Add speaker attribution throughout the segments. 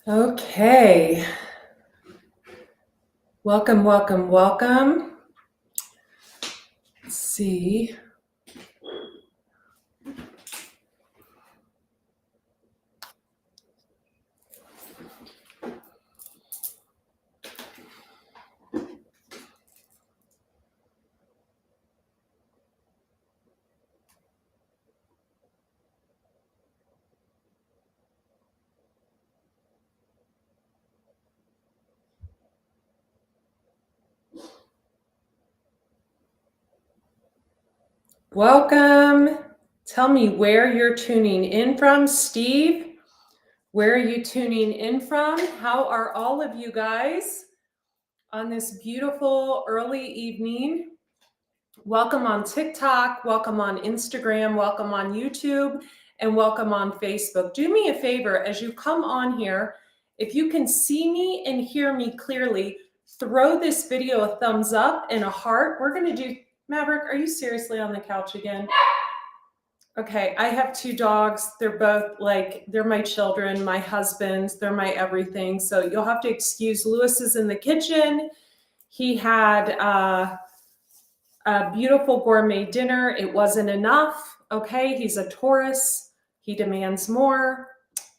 Speaker 1: Okay. Welcome, welcome, welcome. Let's see. Welcome. Tell me where you're tuning in from. Steve, where are you tuning in from? How are all of you guys on this beautiful early evening? Welcome on TikTok, welcome on Instagram, welcome on YouTube, and welcome on Facebook. Do me a favor as you come on here, if you can see me and hear me clearly, throw this video a thumbs up and a heart. We're going to do, Maverick, are you seriously on the couch again? Okay, I have two dogs. They're both they're my children, my husband's, they're my everything. So you'll have to excuse Lewis is in the kitchen. He had a beautiful gourmet dinner. It wasn't enough. Okay, he's a Taurus. He demands more.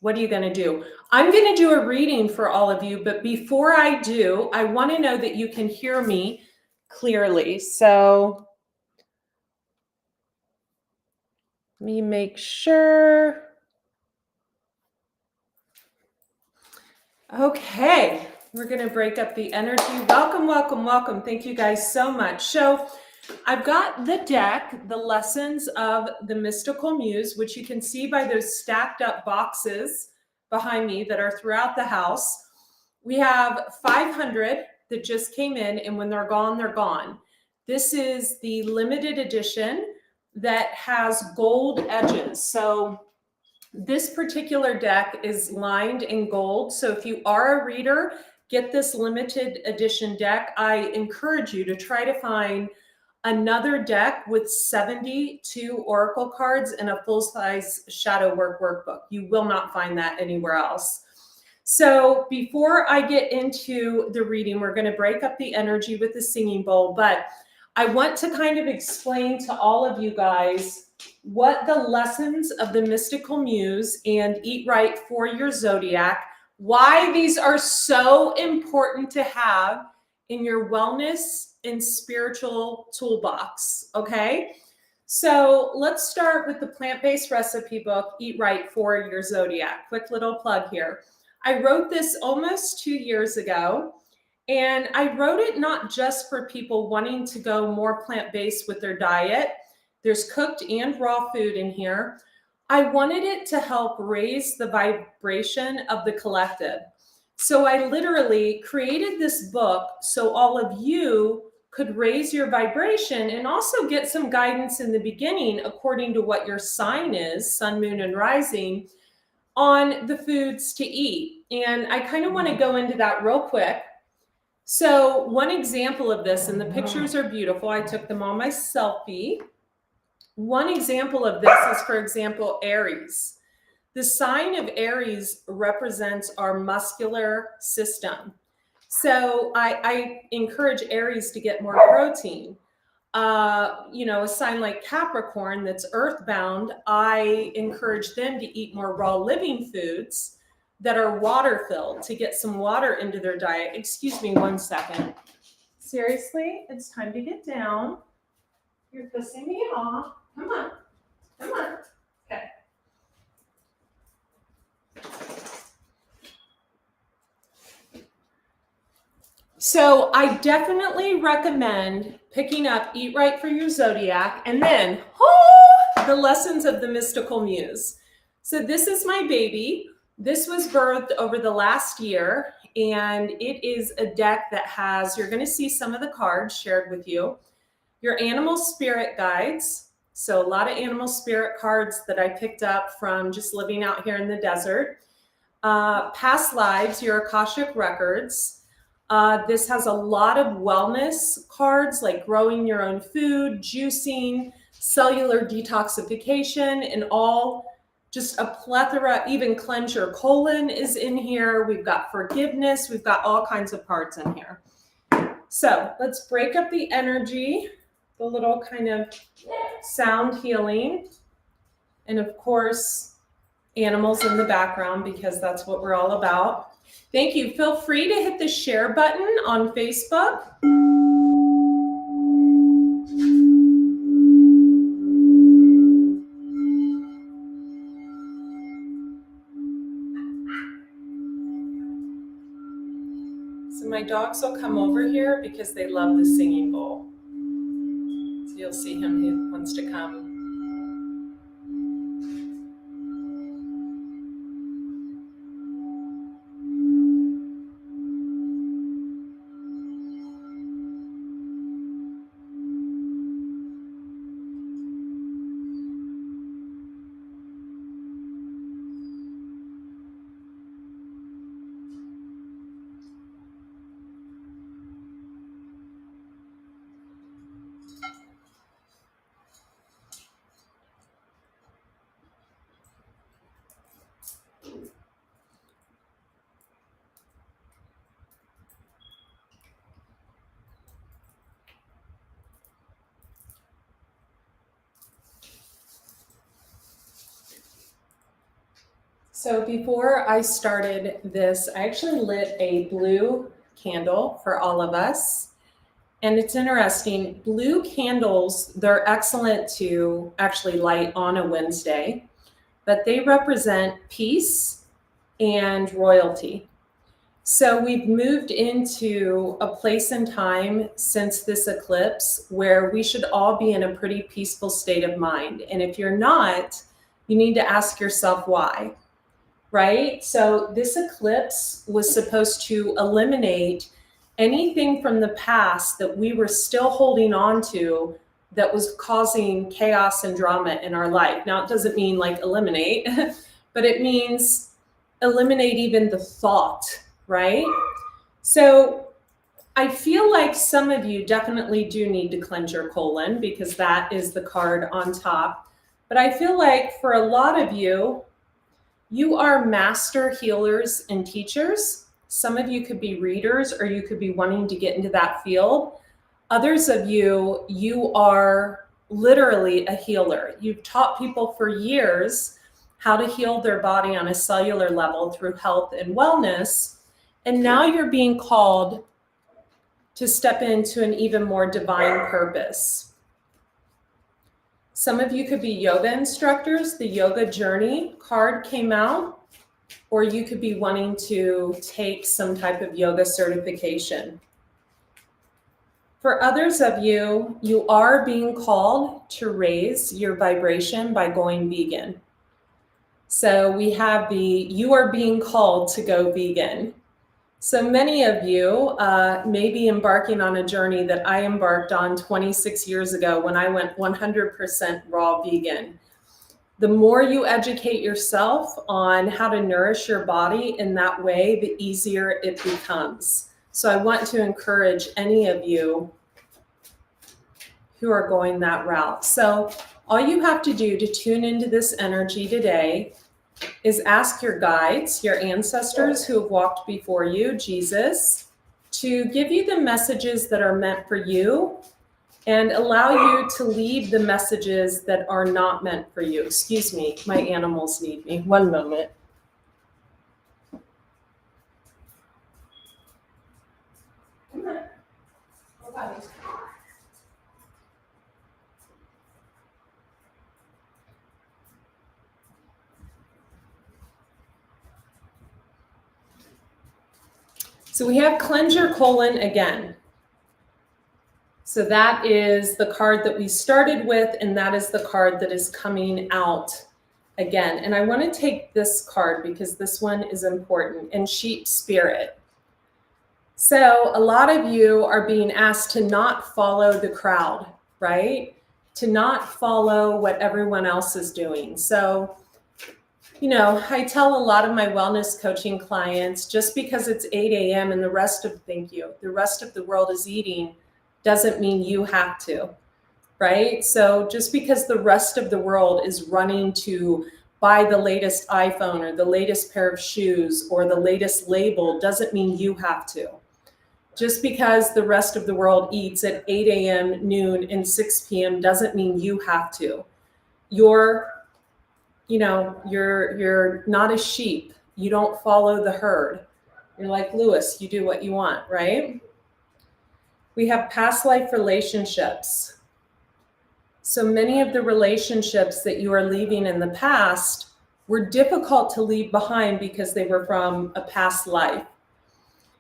Speaker 1: What are you going to do? I'm going to do a reading for all of you, but before I do, I want to know that you can hear me clearly. So let me make sure. Okay, we're going to break up the energy. Welcome, welcome, welcome. Thank you guys so much. So I've got the deck, the Lessons of the Mystical Muse, which you can see by those stacked up boxes behind me that are throughout the house. We have 500 that just came in, and when they're gone, they're gone. This is the limited edition that has gold edges. So this particular deck is lined in gold. So if you are a reader, get this limited edition deck. I encourage you to try to find another deck with 72 oracle cards and a full-size shadow work workbook. You will not find that anywhere else. So before I get into the reading, we're going to break up the energy with the singing bowl, but I want to kind of explain to all of you guys what the Lessons of the Mystical Muse and Eat Right for Your Zodiac, why these are so important to have in your wellness and spiritual toolbox, okay? So let's start with the plant-based recipe book, Eat Right for Your Zodiac. Quick little plug here. I wrote this almost 2 years ago, and I wrote it not just for people wanting to go more plant-based with their diet. There's cooked and raw food in here. I wanted it to help raise the vibration of the collective. So I literally created this book so all of you could raise your vibration and also get some guidance in the beginning according to what your sign is, sun, moon, and rising, on the foods to eat. And I kind of want to go into that real quick. So one example of this, and the pictures are beautiful. I took them on my selfie. One example of this is, for example, Aries. The sign of Aries represents our muscular system. So I encourage Aries to get more protein. A sign like Capricorn that's earthbound, I encourage them to eat more raw living foods that are water filled, to get some water into their diet. Excuse me 1 second. Seriously, it's time to get down. You're pissing me off. Come on. Come on. Okay. So I definitely recommend picking up Eat Right for Your Zodiac and then the Lessons of the Mystical Muse. So this is my baby. This was birthed over the last year, and it is a deck that has, you're going to see some of the cards shared with you, your animal spirit guides. So a lot of animal spirit cards that I picked up from just living out here in the desert. Past lives, your Akashic records. This has a lot of wellness cards like growing your own food, juicing, cellular detoxification, and all just a plethora. Even cleanse your colon is in here. We've got forgiveness. We've got all kinds of cards in here. So let's break up the energy, the little kind of sound healing, and of course, animals in the background because that's what we're all about. Thank you. Feel free to hit the share button on Facebook. So my dogs will come over here because they love the singing bowl. So you'll see him, he wants to come. So before I started this, I actually lit a blue candle for all of us. And it's interesting, blue candles, they're excellent to actually light on a Wednesday, but they represent peace and royalty. So we've moved into a place and time since this eclipse where we should all be in a pretty peaceful state of mind. And if you're not, you need to ask yourself why. Right? So this eclipse was supposed to eliminate anything from the past that we were still holding on to that was causing chaos and drama in our life. Now, it doesn't mean like eliminate, but it means eliminate even the thought, right? So I feel like some of you definitely do need to cleanse your colon because that is the card on top. But I feel like for a lot of you, you are master healers and teachers. Some of you could be readers or you could be wanting to get into that field. Others of you, you are literally a healer. You've taught people for years how to heal their body on a cellular level through health and wellness. And now you're being called to step into an even more divine purpose. Some of you could be yoga instructors. The yoga journey card came out, or you could be wanting to take some type of yoga certification. For others of you, you are being called to raise your vibration by going vegan. So we have you are being called to go vegan. So many of you may be embarking on a journey that I embarked on 26 years ago when I went 100% raw vegan. The more you educate yourself on how to nourish your body in that way, the easier it becomes. So I want to encourage any of you who are going that route. So all you have to do to tune into this energy today is ask your guides, your ancestors who have walked before you, Jesus, to give you the messages that are meant for you and allow you to leave the messages that are not meant for you. Excuse me, my animals need me. One moment. Come on. Oh, buddy. So we have cleanse your colon again. So that is the card that we started with, and that is the card that is coming out again. And I want to take this card because this one is important, and sheep spirit. So a lot of you are being asked to not follow the crowd, right? To not follow what everyone else is doing. So I tell a lot of my wellness coaching clients, just because it's 8 a.m. and the rest of the world is eating doesn't mean you have to, right? So just because the rest of the world is running to buy the latest iPhone or the latest pair of shoes or the latest label doesn't mean you have to. Just because the rest of the world eats at 8 a.m., noon, and 6 p.m. doesn't mean you have to. You're not a sheep. You don't follow the herd. You're like Lewis, you do what you want, right? We have past life relationships. So many of the relationships that you are leaving in the past were difficult to leave behind because they were from a past life.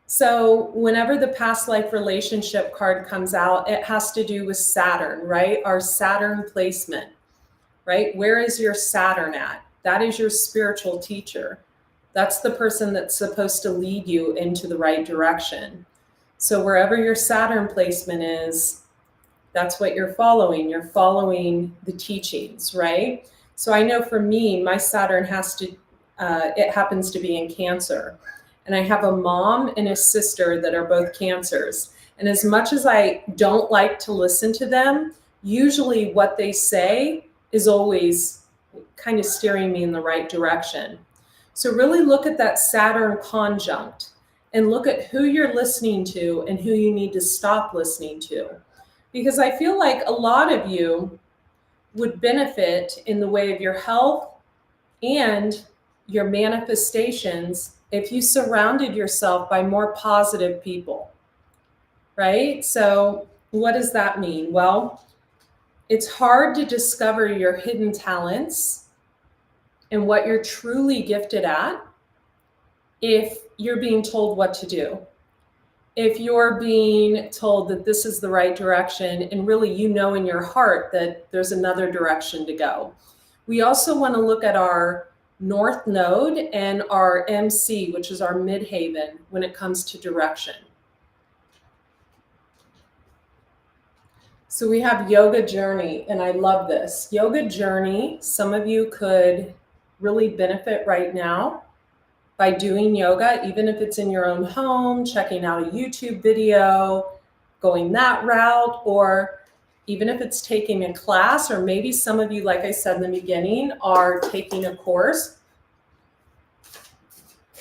Speaker 1: So whenever the past life relationship card comes out, it has to do with Saturn, right? Our Saturn placement, right? Where is your Saturn at? That is your spiritual teacher. That's the person that's supposed to lead you into the right direction. So wherever your Saturn placement is, that's what you're following. You're following the teachings, right? So I know for me, my Saturn it happens to be in Cancer. And I have a mom and a sister that are both Cancers. And as much as I don't like to listen to them, usually what they say is always kind of steering me in the right direction. So really look at that Saturn conjunct and look at who you're listening to and who you need to stop listening to. Because I feel like a lot of you would benefit in the way of your health and your manifestations if you surrounded yourself by more positive people, right? So what does that mean? Well, it's hard to discover your hidden talents and what you're truly gifted at if you're being told what to do. If you're being told that this is the right direction and really you know in your heart that there's another direction to go. We also want to look at our North Node and our MC, which is our midhaven when it comes to direction. So we have Yoga Journey, and I love this. Yoga Journey, some of you could really benefit right now by doing yoga, even if it's in your own home, checking out a YouTube video, going that route, or even if it's taking a class, or maybe some of you, like I said in the beginning, are taking a course.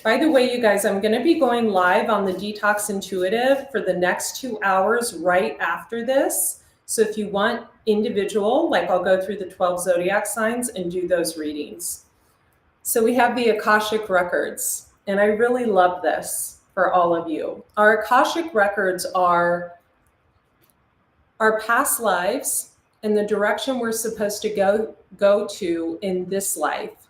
Speaker 1: By the way, you guys, I'm going to be going live on the Detox Intuitive for the next 2 hours right after this. So if you want individual, like I'll go through the 12 Zodiac signs and do those readings. So we have the Akashic Records, and I really love this for all of you. Our Akashic Records are our past lives and the direction we're supposed to go to in this life.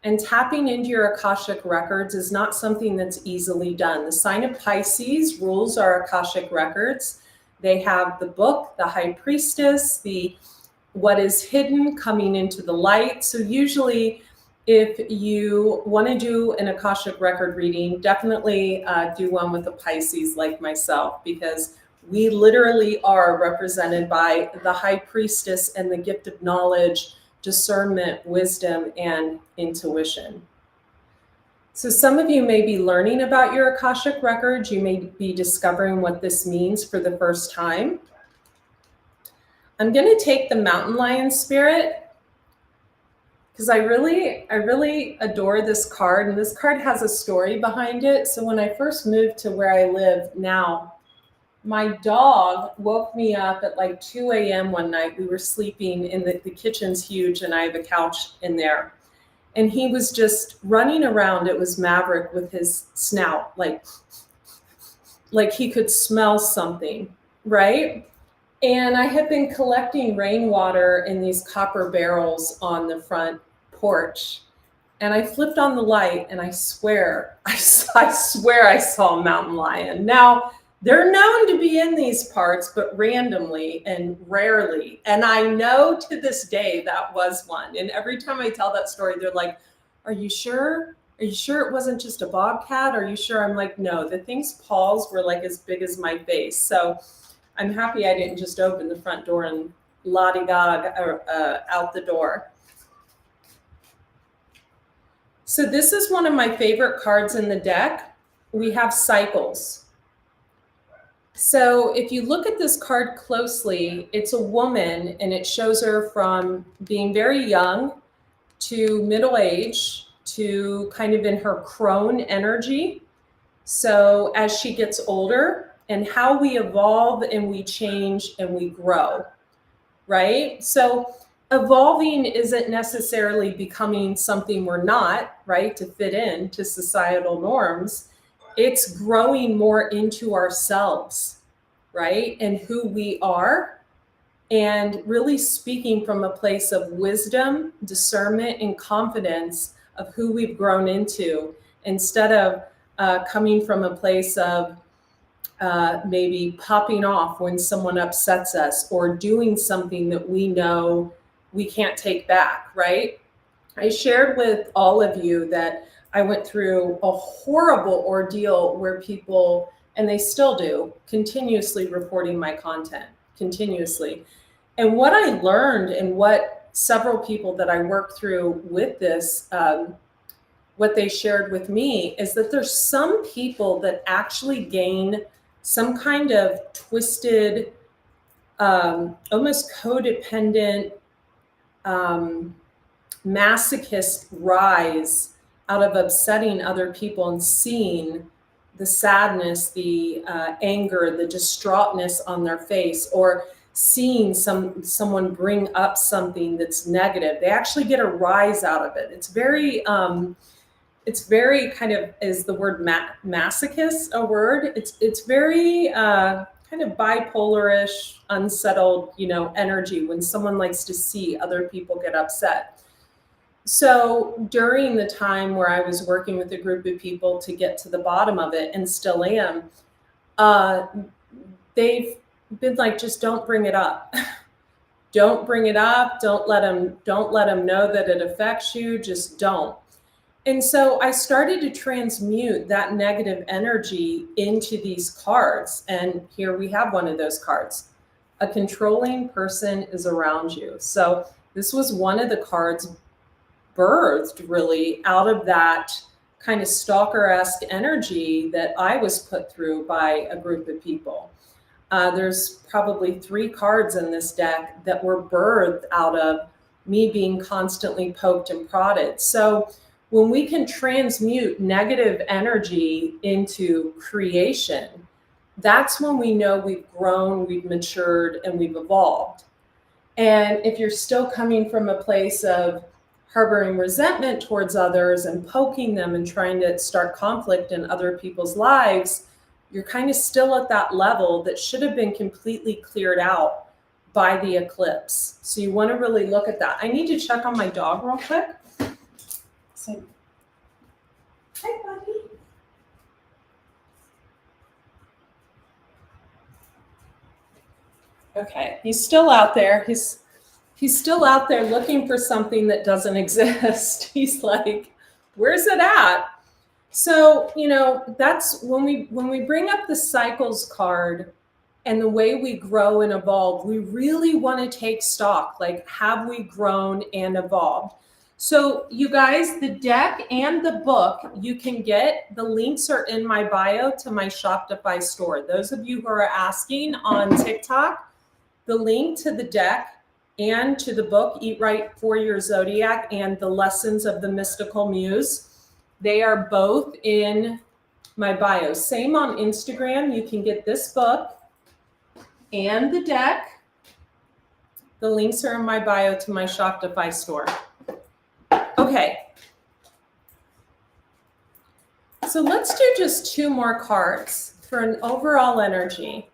Speaker 1: And tapping into your Akashic Records is not something that's easily done. The sign of Pisces rules our Akashic Records. They have the book, the High Priestess, the what is hidden coming into the light. So usually if you want to do an Akashic Record reading, definitely do one with a Pisces like myself, because we literally are represented by the High Priestess and the gift of knowledge, discernment, wisdom, and intuition. So some of you may be learning about your Akashic Records. You may be discovering what this means for the first time. I'm going to take the Mountain Lion Spirit because I really adore this card, and this card has a story behind it. So when I first moved to where I live now, my dog woke me up at like 2 a.m. one night. We were sleeping in the kitchen's huge, and I have a couch in there. And he was just running around. It was Maverick with his snout, like he could smell something, right? And I had been collecting rainwater in these copper barrels on the front porch. And I flipped on the light, and I swear I saw a mountain lion. Now, they're known to be in these parts, but randomly and rarely. And I know to this day that was one. And every time I tell that story, they're like, "Are you sure? Are you sure it wasn't just a bobcat? Are you sure?" I'm like, "No, the thing's paws were like as big as my face." So I'm happy I didn't just open the front door and la-di-da out the door. So this is one of my favorite cards in the deck. We have cycles. So if you look at this card closely, it's a woman, and it shows her from being very young to middle age to kind of in her crone energy. So as she gets older, and how we evolve and we change and we grow, right? So evolving isn't necessarily becoming something we're not, right, to fit in to societal norms. It's growing more into ourselves, right, and who we are, and really speaking from a place of wisdom, discernment, and confidence of who we've grown into, instead of coming from a place of maybe popping off when someone upsets us, or doing something that we know we can't take back, right? I shared with all of you that I went through a horrible ordeal where people, and they still do, continuously reporting my content, continuously. And what I learned, and what several people that I worked through with this, what they shared with me, is that there's some people that actually gain some kind of twisted, almost codependent, masochist rise out of upsetting other people and seeing the sadness, the anger, the distraughtness on their face, or seeing someone bring up something that's negative. They actually get a rise out of it. It's very kind of, is the word masochist a word? It's very kind of bipolarish, unsettled, energy when someone likes to see other people get upset. So during the time where I was working with a group of people to get to the bottom of it, and still am, they've been like, just don't bring it up. Don't bring it up. Don't let them know that it affects you. Just don't. And so I started to transmute that negative energy into these cards. And here we have one of those cards. A controlling person is around you. So this was one of the cards birthed really out of that kind of stalker-esque energy that I was put through by a group of people. There's probably 3 cards in this deck that were birthed out of me being constantly poked and prodded. So when we can transmute negative energy into creation, that's when we know we've grown, we've matured, and we've evolved. And if you're still coming from a place of harboring resentment towards others and poking them and trying to start conflict in other people's lives, you're kind of still at that level that should have been completely cleared out by the eclipse. So you want to really look at that. I need to check on my dog real quick. So, hi, buddy. Okay, he's still out there. He's still out there looking for something that doesn't exist. He's like, where's it at? So, that's when we bring up the cycles card and the way we grow and evolve, we really want to take stock, like, have we grown and evolved? So you guys, the deck and the book, you can get, the links are in my bio to my Shopify store. Those of you who are asking on TikTok, the link to the deck and to the book, Eat Right for Your Zodiac, and the Lessons of the Mystical Muse, they are both in my bio. Same on Instagram. You can get this book and the deck. The links are in my bio to my Shopify store. Okay. So let's do just 2 more cards for an overall energy.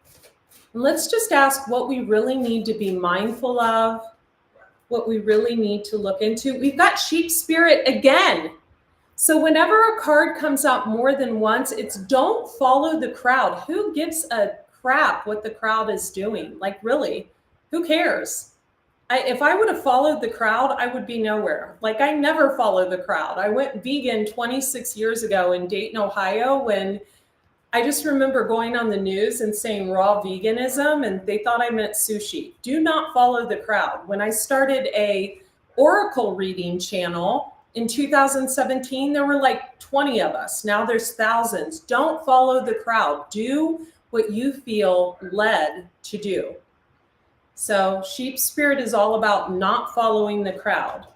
Speaker 1: Let's just ask what we really need to be mindful of, what we really need to look into. We've got Sheep Spirit again. So whenever a card comes out more than once, it's don't follow the crowd. Who gives a crap what the crowd is doing? Like, really, who cares? If I would have followed the crowd, I would be nowhere. Like, I never follow the crowd. I went vegan 26 years ago in Dayton, Ohio, when I just remember going on the news and saying raw veganism, and they thought I meant sushi. Do not follow the crowd. When I started a oracle reading channel, In 2017, there were like 20 of us. Now there's thousands. Don't follow the crowd. Do what you feel led to do. So sheep spirit is all about not following the crowd.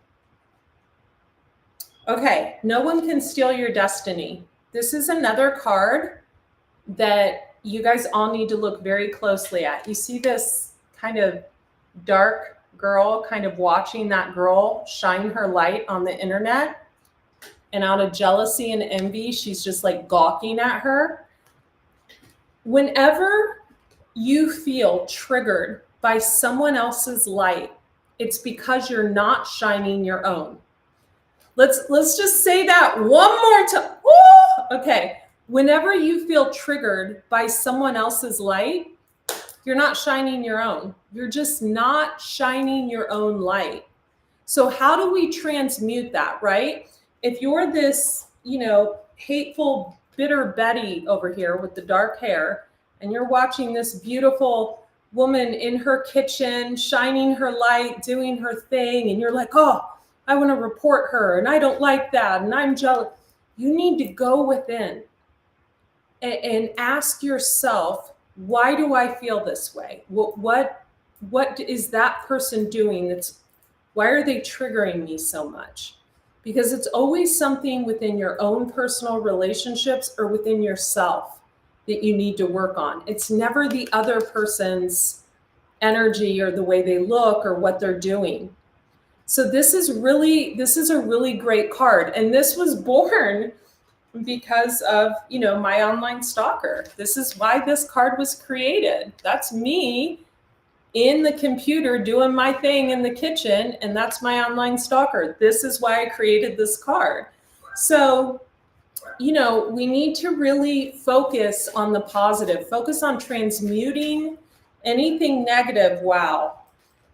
Speaker 1: Okay, no one can steal your destiny. This is another card that you guys all need to look very closely at. You see this kind of dark girl kind of watching that girl shine her light on the internet, and out of jealousy and envy, she's just like gawking at her. Whenever you feel triggered by someone else's light, it's because you're not shining your own. Let's just say that one more time. Woo! Okay. Whenever you feel triggered by someone else's light, you're not shining your own. You're just not shining your own light. So how do we transmute that, right? If you're this, hateful, bitter Betty over here with the dark hair, and you're watching this beautiful woman in her kitchen, shining her light, doing her thing, and you're like, oh, I want to report her, and I don't like that, and I'm jealous. You need to go within and ask yourself, why do I feel this way? What is that person doing? Why are they triggering me so much? Because it's always something within your own personal relationships or within yourself that you need to work on. It's never the other person's energy or the way they look or what they're doing. So this is a really great card. And this was born because of, my online stalker. This is why this card was created. That's me in the computer doing my thing in the kitchen, and that's my online stalker. This is why I created this card. So, we need to really focus on the positive, focus on transmuting anything negative,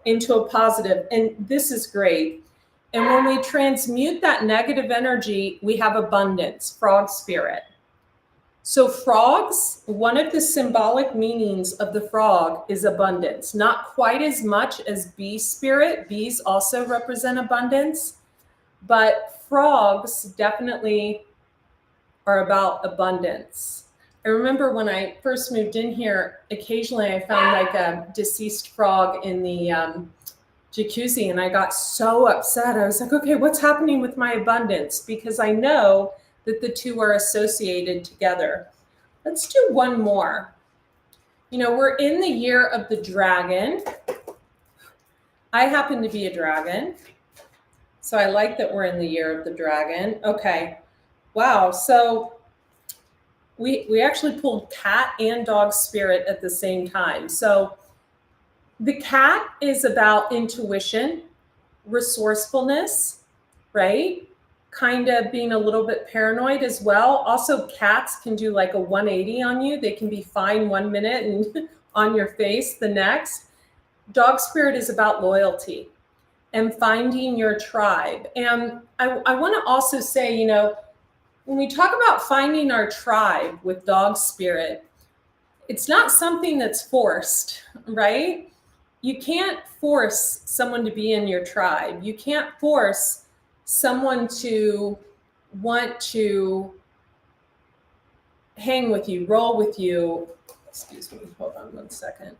Speaker 1: into a positive. And this is great. And when we transmute that negative energy, we have abundance, frog spirit. So frogs, one of the symbolic meanings of the frog is abundance. Not quite as much as bee spirit. Bees also represent abundance, but frogs definitely are about abundance. I remember when I first moved in here, occasionally I found like a deceased frog in the jacuzzi, and I got so upset. I was like, okay, what's happening with my abundance? Because I know that the two are associated together. Let's do one more. We're in the year of the dragon. I happen to be a dragon, so I like that we're in the year of the dragon. Okay, wow. So we actually pulled cat and dog spirit at the same time. So the cat is about intuition, resourcefulness, right? Kind of being a little bit paranoid as well. Also, cats can do like a 180 on you. They can be fine 1 minute and on your face the next. Dog spirit is about loyalty and finding your tribe. And I want to also say, when we talk about finding our tribe with dog spirit, it's not something that's forced, right? You can't force someone to be in your tribe. You can't force someone to want to hang with you, roll with you. Excuse me, hold on 1 second.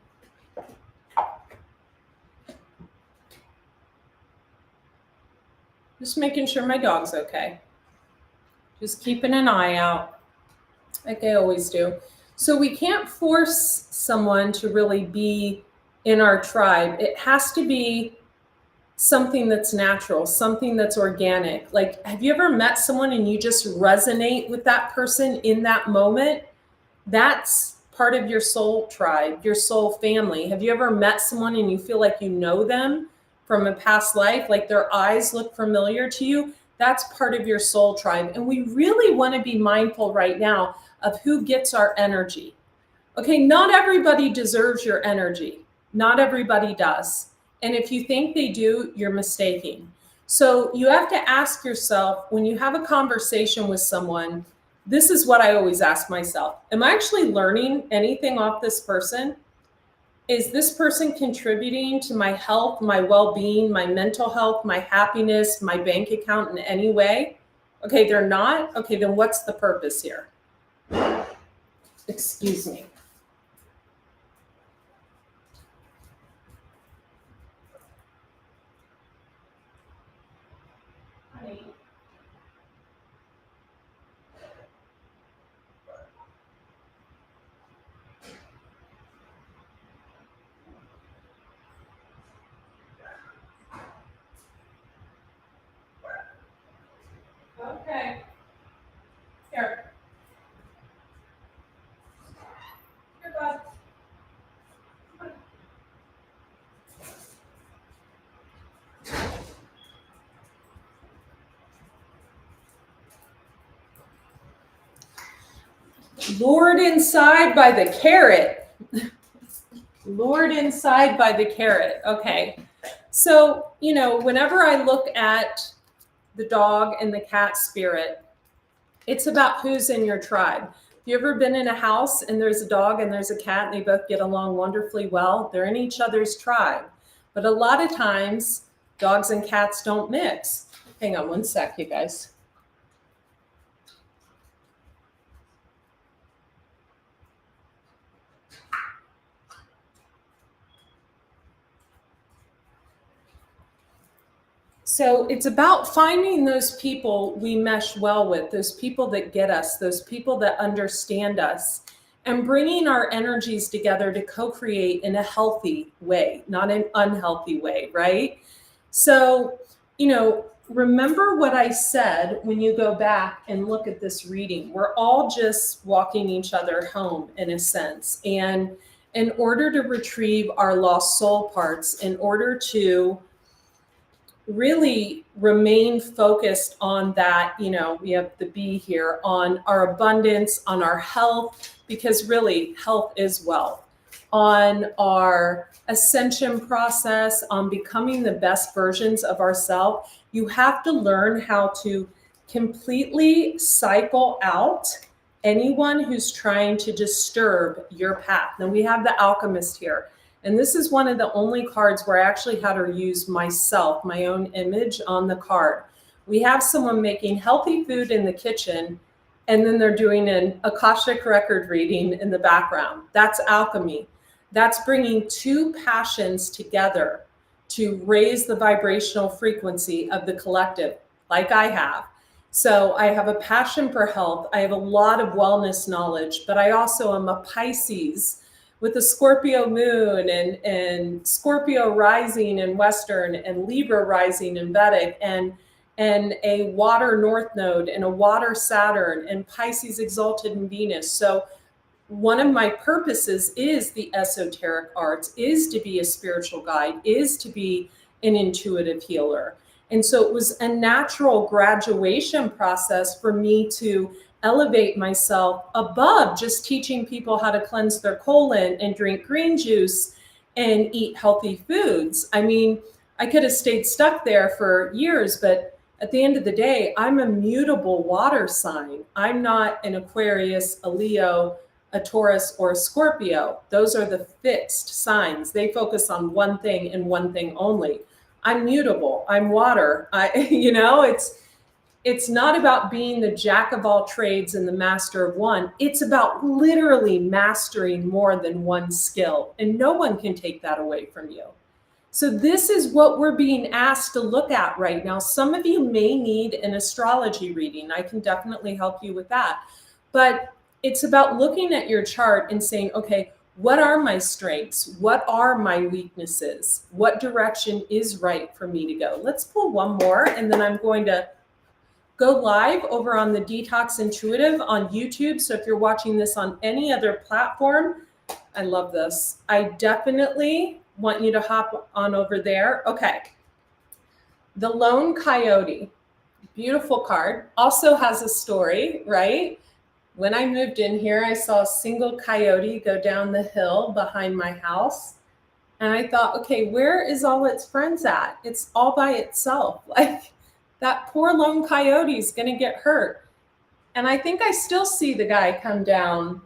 Speaker 1: Just making sure my dog's okay. Just keeping an eye out, like I always do. So we can't force someone to really be in our tribe. It has to be something that's natural, something that's organic. Like, have you ever met someone and you just resonate with that person in that moment? That's part of your soul tribe, your soul family. Have you ever met someone and you feel like you know them from a past life, like their eyes look familiar to you? That's part of your soul tribe. And we really want to be mindful right now of who gets our energy. Okay, not everybody deserves your energy. Not everybody does. And if you think they do, you're mistaken. So you have to ask yourself, when you have a conversation with someone, this is what I always ask myself. Am I actually learning anything off this person? is this person contributing to my health, my well-being, my mental health, my happiness, my bank account in any way? Okay, they're not. Okay, then what's the purpose here? Excuse me. Okay. Here. Here, bud. Lured inside by the carrot. Lured inside by the carrot. Okay. So, whenever I look at the dog and the cat spirit, it's about who's in your tribe. You ever been in a house and there's a dog and there's a cat and they both get along wonderfully well? They're in each other's tribe. But a lot of times, dogs and cats don't mix. Hang on one sec, you guys. So it's about finding those people we mesh well with, those people that get us, those people that understand us, and bringing our energies together to co-create in a healthy way, not an unhealthy way, right? So, remember what I said when you go back and look at this reading. We're all just walking each other home in a sense. And in order to retrieve our lost soul parts, in order to really remain focused on that, we have the B here, on our abundance, on our health, because really health is wealth, on our ascension process, on becoming the best versions of ourselves. You have to learn how to completely cycle out anyone who's trying to disturb your path. Now we have the alchemist here. And this is one of the only cards where I actually had to use myself, my own image on the card. We have someone making healthy food in the kitchen, and then they're doing an Akashic record reading in the background. That's alchemy. That's bringing two passions together to raise the vibrational frequency of the collective, like I have. So I have a passion for health. I have a lot of wellness knowledge, but I also am a Pisces with a Scorpio moon and Scorpio rising in Western and Libra rising in Vedic and a water North Node and a water Saturn and Pisces exalted in Venus. So one of my purposes is the esoteric arts, is to be a spiritual guide, is to be an intuitive healer. And so it was a natural graduation process for me to elevate myself above just teaching people how to cleanse their colon and drink green juice and eat healthy foods. I mean, I could have stayed stuck there for years, but at the end of the day, I'm a mutable water sign. I'm not an Aquarius, a Leo, a Taurus, or a Scorpio. Those are the fixed signs. They focus on one thing and one thing only. I'm mutable. I'm water. It's not about being the jack of all trades and the master of one. It's about literally mastering more than one skill, and no one can take that away from you. So this is what we're being asked to look at right now. Some of you may need an astrology reading. I can definitely help you with that. But it's about looking at your chart and saying, okay, what are my strengths? What are my weaknesses? What direction is right for me to go? Let's pull one more, and then I'm going to go live over on the Detox Intuitive on YouTube. So if you're watching this on any other platform, I love this. I definitely want you to hop on over there. Okay. The Lone Coyote, beautiful card, also has a story, right? When I moved in here, I saw a single coyote go down the hill behind my house. And I thought, okay, where is all its friends at? It's all by itself. Like, that poor lone coyote is going to get hurt. And I think I still see the guy come down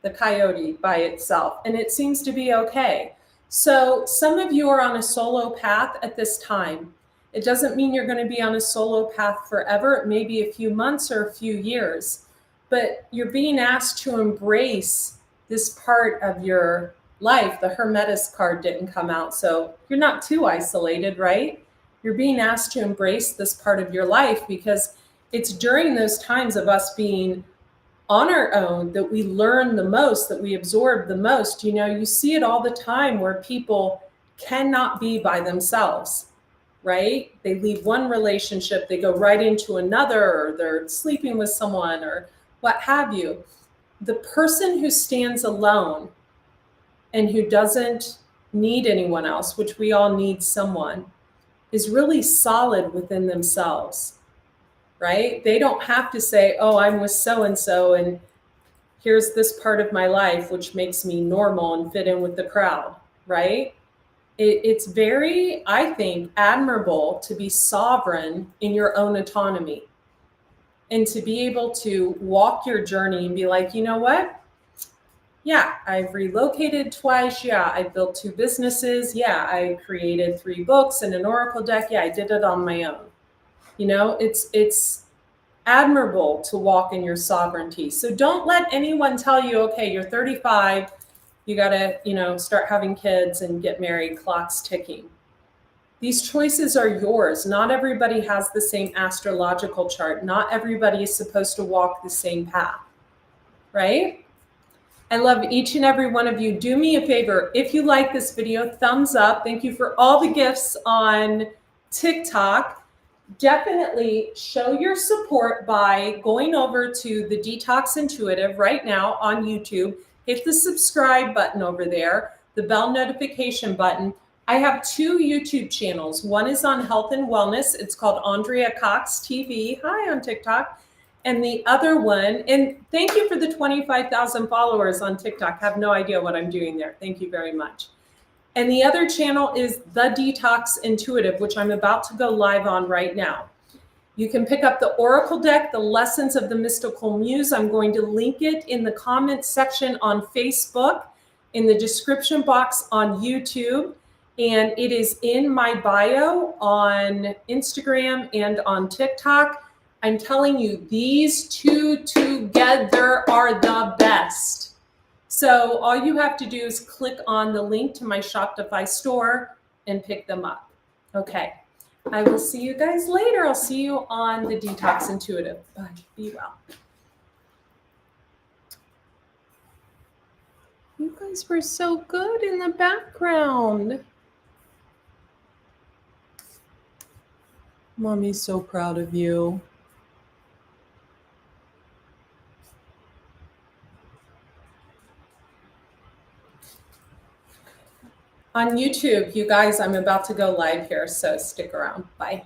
Speaker 1: the coyote by itself, and it seems to be okay. So some of you are on a solo path at this time. It doesn't mean you're going to be on a solo path forever. It may be a few months or a few years, but you're being asked to embrace this part of your life. The Hermetis card didn't come out, so you're not too isolated, right? You're being asked to embrace this part of your life because it's during those times of us being on our own that we learn the most, that we absorb the most. You know, you see it all the time where people cannot be by themselves, right? They leave one relationship, they go right into another, or they're sleeping with someone or what have you. The person who stands alone and who doesn't need anyone else, which we all need someone, is really solid within themselves, right? They don't have to say, oh, I'm with so-and-so and here's this part of my life which makes me normal and fit in with the crowd, right? It's very, I think, admirable to be sovereign in your own autonomy and to be able to walk your journey and be like, you know what? Yeah, I've relocated twice. Yeah, I built 2 businesses. Yeah, I created 3 books and an oracle deck. Yeah, I did it on my own. You know, it's admirable to walk in your sovereignty. So don't let anyone tell you, okay, you're 35, you got to, you know, start having kids and get married, clock's ticking. These choices are yours. Not everybody has the same astrological chart. Not everybody is supposed to walk the same path, right? I love each and every one of you. Do me a favor. If you like this video, thumbs up. Thank you for all the gifts on TikTok. Definitely show your support by going over to the Detox Intuitive right now on YouTube. Hit the subscribe button over there, the bell notification button. I have 2 YouTube channels. One is on health and wellness. It's called Andrea Cox TV. Hi on TikTok. And the other one, and thank you for the 25,000 followers on TikTok. I have no idea what I'm doing there. Thank you very much. And the other channel is The Detox Intuitive, which I'm about to go live on right now. You can pick up the Oracle deck, the Lessons of the Mystical Muse. I'm going to link it in the comments section on Facebook, in the description box on YouTube, and it is in my bio on Instagram and on TikTok. I'm telling you, these 2 together are the best. So all you have to do is click on the link to my Shopify store and pick them up. Okay, I will see you guys later. I'll see you on the Detox Intuitive. Bye, be well. You guys were so good in the background. Mommy's so proud of you. On YouTube, you guys, I'm about to go live here, so stick around. Bye.